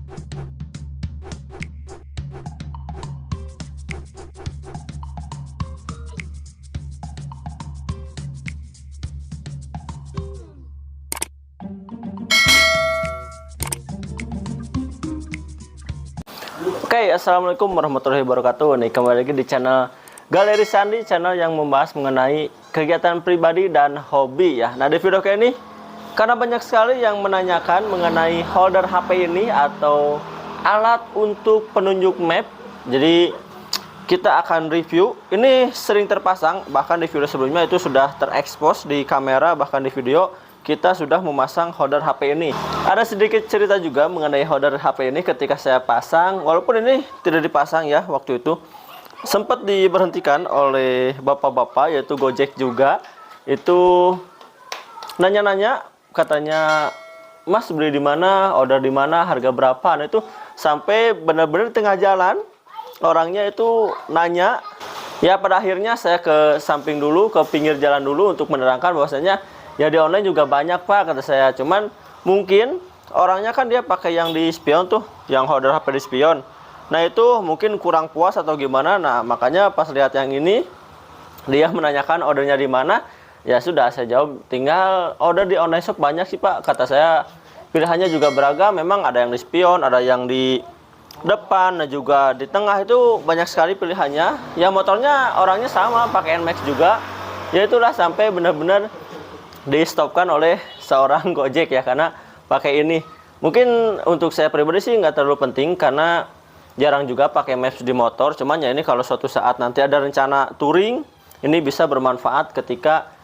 Oke, assalamualaikum warahmatullahi wabarakatuh. Nih kembali lagi di channel Galeri Sandi, channel yang membahas mengenai kegiatan pribadi dan hobi ya. Nah di video kali ini, karena banyak sekali yang menanyakan mengenai holder HP ini atau alat untuk penunjuk map, jadi kita akan review. Ini sering terpasang, bahkan di video sebelumnya itu sudah terekspos di kamera, bahkan di video kita sudah memasang holder HP ini. Ada sedikit cerita juga mengenai holder HP ini ketika saya pasang, walaupun ini tidak dipasang ya waktu itu. Sempat diberhentikan oleh bapak-bapak, yaitu Gojek juga. Itu nanya-nanya, katanya, "Mas beli di mana, order di mana, harga berapa?" Nah itu sampai benar-benar tengah jalan orangnya itu nanya. Ya pada akhirnya saya ke samping dulu, ke pinggir jalan dulu untuk menerangkan bahwasanya ya di online juga banyak Pak, kata saya. Cuman mungkin orangnya kan dia pakai yang di spion tuh, yang holder HP di spion. Nah itu mungkin kurang puas atau gimana. Nah makanya pas lihat yang ini, dia menanyakan ordernya di mana. Ya sudah saya jawab, tinggal order di online shop banyak sih Pak, kata saya. Pilihannya juga beragam, memang ada yang di spion, ada yang di depan, dan juga di tengah, itu banyak sekali pilihannya. Ya motornya orangnya sama, pakai NMAX juga. Ya itulah sampai benar-benar di stopkan oleh seorang Gojek ya, karena pakai ini. Mungkin untuk saya pribadi sih nggak terlalu penting, karena jarang juga pakai maps di motor. Cuman ya ini kalau suatu saat nanti ada rencana touring, ini bisa bermanfaat ketika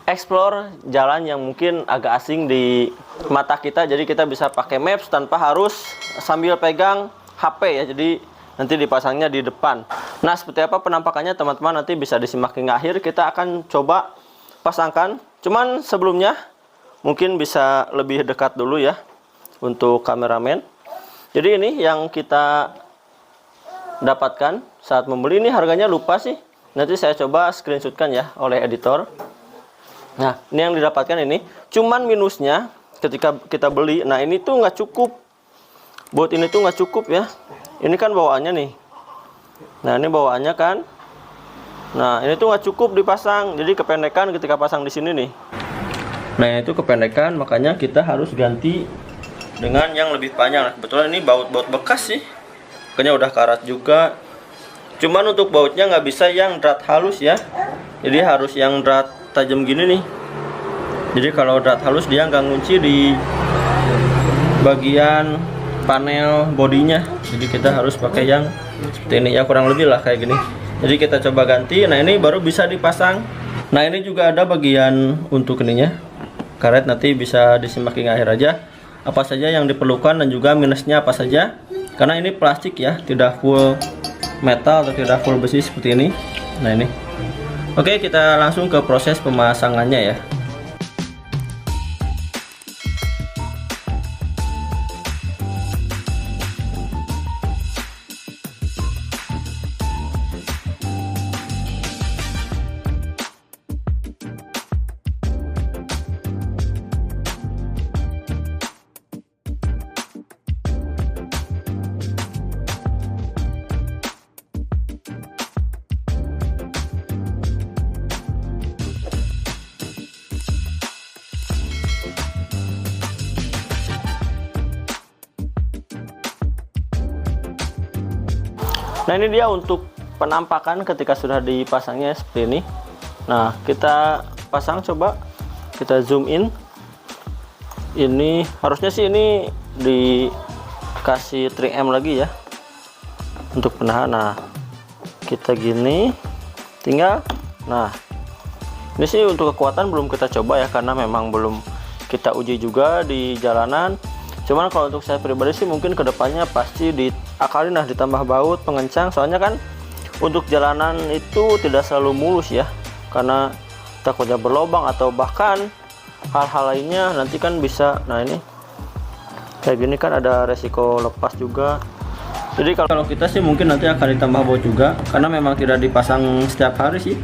explore jalan yang mungkin agak asing di mata kita. Jadi kita bisa pakai maps tanpa harus sambil pegang HP ya. Jadi nanti dipasangnya di depan. Nah seperti apa penampakannya teman-teman, nanti bisa disimak hingga akhir. Kita akan coba pasangkan. Cuman sebelumnya mungkin bisa lebih dekat dulu ya untuk kameramen. Jadi ini yang kita dapatkan saat membeli, ini harganya lupa sih. Nanti saya coba screenshotkan ya oleh editor. Nah ini yang didapatkan ini. Cuman minusnya ketika kita beli, nah ini tuh nggak cukup. Buat ini tuh nggak cukup ya. Ini kan bawaannya nih. Nah ini bawaannya kan. Nah ini tuh nggak cukup dipasang, jadi kependekan ketika pasang di sini nih. Nah itu kependekan, makanya kita harus ganti dengan yang lebih panjang. Nah, kebetulan ini baut bekas sih, makanya udah karat juga. Cuman untuk bautnya nggak bisa yang drat halus ya, jadi harus yang drat tajam gini nih. Jadi kalau drat halus dia nggak ngunci di bagian panel bodinya, jadi kita harus pakai yang seperti ini ya, kurang lebih lah kayak gini. Jadi kita coba ganti. Nah ini baru bisa dipasang. Nah ini juga ada bagian untuk ininya, karet. Nanti bisa disimak hingga akhir aja apa saja yang diperlukan dan juga minusnya apa saja, karena ini plastik ya, tidak full metal atau tidak full besi seperti ini. Nah ini oke, kita langsung ke proses pemasangannya ya. Nah ini dia untuk penampakan ketika sudah dipasangnya seperti ini. Nah kita pasang, coba kita zoom in. Ini harusnya sih ini dikasih 3M lagi ya untuk penahan. Nah kita gini tinggal. Nah ini sih untuk kekuatan belum kita coba ya, karena memang belum kita uji juga di jalanan. Cuman kalau untuk saya pribadi sih mungkin kedepannya pasti diakalin lah, ditambah baut pengencang. Soalnya kan untuk jalanan itu tidak selalu mulus ya, karena takutnya berlobang atau bahkan hal-hal lainnya nanti kan bisa. Nah ini kayak gini kan ada resiko lepas juga. Jadi kalau kita sih mungkin nanti akan ditambah baut juga, karena memang tidak dipasang setiap hari sih,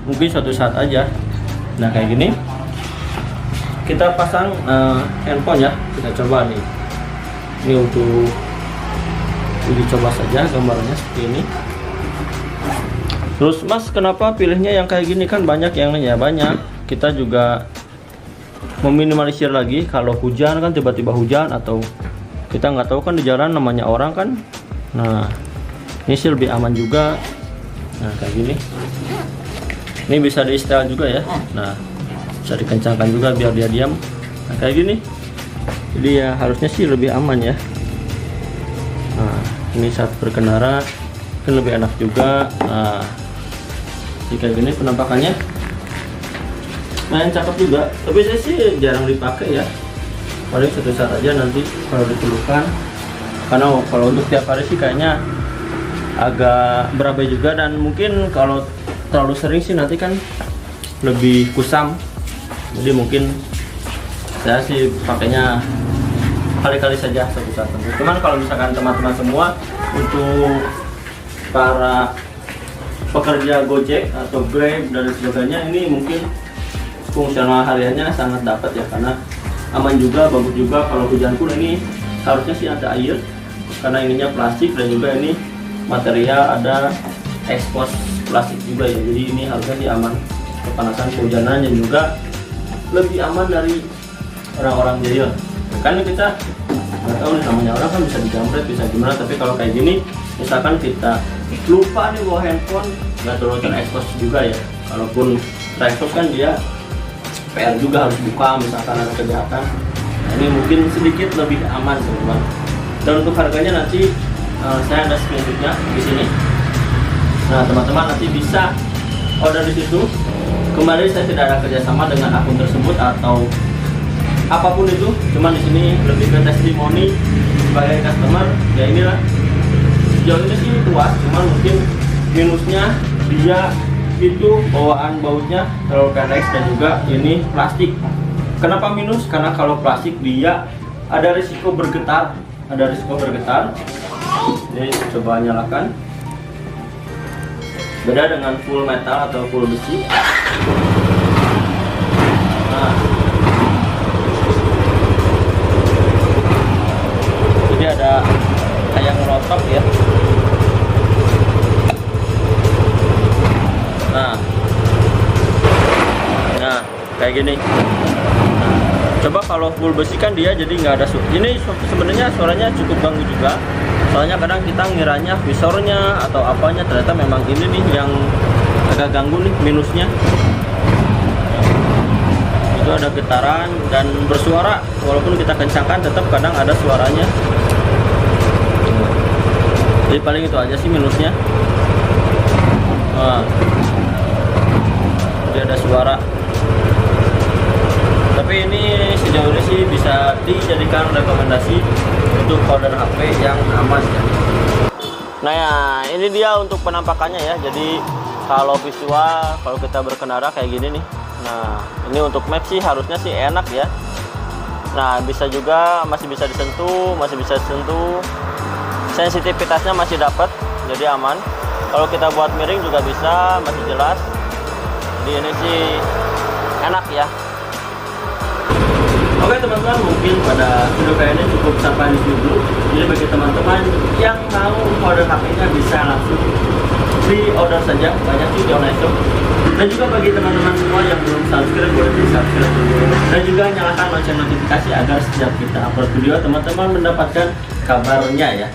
mungkin suatu saat aja. Nah kayak gini kita pasang handphone ya, kita coba nih. Ini untuk uji coba saja gambarnya seperti ini. Terus Mas, kenapa pilihnya yang kayak gini? Kan banyak yang ya, banyak. Kita juga meminimalisir lagi kalau hujan, kan tiba-tiba hujan atau kita nggak tahu kan di jalan, namanya orang kan. Nah, ini sih lebih aman juga. Nah, kayak gini. Ini bisa di setel juga ya. Nah, bisa dikencangkan juga biar dia diam. Nah, kayak gini. Jadi ya harusnya sih lebih aman ya. Nah, ini saat berkendara kan lebih enak juga. Nah, jika gini penampakannya main cakep juga, tapi saya sih jarang dipakai ya, paling suatu saat aja nanti kalau diperlukan, karena kalau untuk tiap hari sih kayaknya agak berabai juga, dan mungkin kalau terlalu sering sih nanti kan lebih kusam, jadi mungkin saya sih pakainya kali-kali saja suatu saat tertentu. Cuman kalau misalkan teman-teman semua untuk para pekerja Gojek atau Grab dan sebagainya, ini mungkin fungsional hariannya sangat dapat ya, karena aman juga, bagus juga. Kalau hujan pun ini harusnya sih ada air, karena ininya plastik dan juga ini material ada ekspos plastik juga ya, jadi ini harusnya sih aman kepanasan, kehujanan, dan juga lebih aman dari orang-orang jahil. Kan kita nggak tahu nih, namanya orang kan bisa dijamret, bisa gimana, tapi kalau kayak gini misalkan kita lupa nih bawa handphone, nggak terlalu terekspos juga ya. Kalaupun terekspos kan dia PR juga harus buka, misalkan ada kejahatan. Nah, ini mungkin sedikit lebih aman teman-teman. Dan untuk harganya nanti saya ada screenshotnya di sini. Nah, teman-teman nanti bisa order di situ. Kembali saya tidak ada kerjasama dengan akun tersebut atau apapun itu, cuman di sini lebih ke testimoni sebagai customer. Ya inilah, sejauh ini sih puas, cuman mungkin minusnya dia itu bawaan bautnya terlalu pendek, dan juga ini plastik. Kenapa minus? Karena kalau plastik dia ada risiko bergetar, Jadi coba nyalakan. Beda dengan full metal atau full besi. Nah, jadi ada kayak ngelotok ya. Nah, kayak gini. Coba kalau full besi kan dia jadi nggak ada ini sebenarnya suaranya cukup ganggu juga. Soalnya kadang kita ngiranya visornya atau apanya, ternyata memang ini nih yang agak ganggu nih, minusnya. Itu ada getaran dan bersuara, walaupun kita kencangkan tetap kadang ada suaranya. Jadi paling itu aja sih minusnya. Nah, dia ada suara. Tapi ini sejauh ini sih bisa dijadikan rekomendasi untuk order HP yang aman ya. Nah ya, ini dia untuk penampakannya ya. Jadi kalau visual, kalau kita berkendara kayak gini nih. Nah, ini untuk map sih harusnya sih enak ya. Nah, bisa juga masih bisa disentuh, sensitivitasnya masih dapat, jadi aman. Kalau kita buat miring juga bisa, masih jelas. Jadi ini sih enak ya. Oke teman-teman, mungkin pada video kali ini cukup sampai di sini dulu. Jadi bagi teman-teman yang mau order HP-nya bisa langsung di order saja, banyak sih di online shop. Dan juga bagi teman-teman semua yang belum subscribe, boleh di subscribe dulu. Dan juga nyalakan lonceng notifikasi agar setiap kita upload video teman-teman mendapatkan kabarnya ya.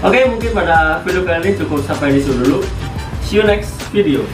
Oke, mungkin pada video kali ini cukup sampai di sini dulu. See you next video.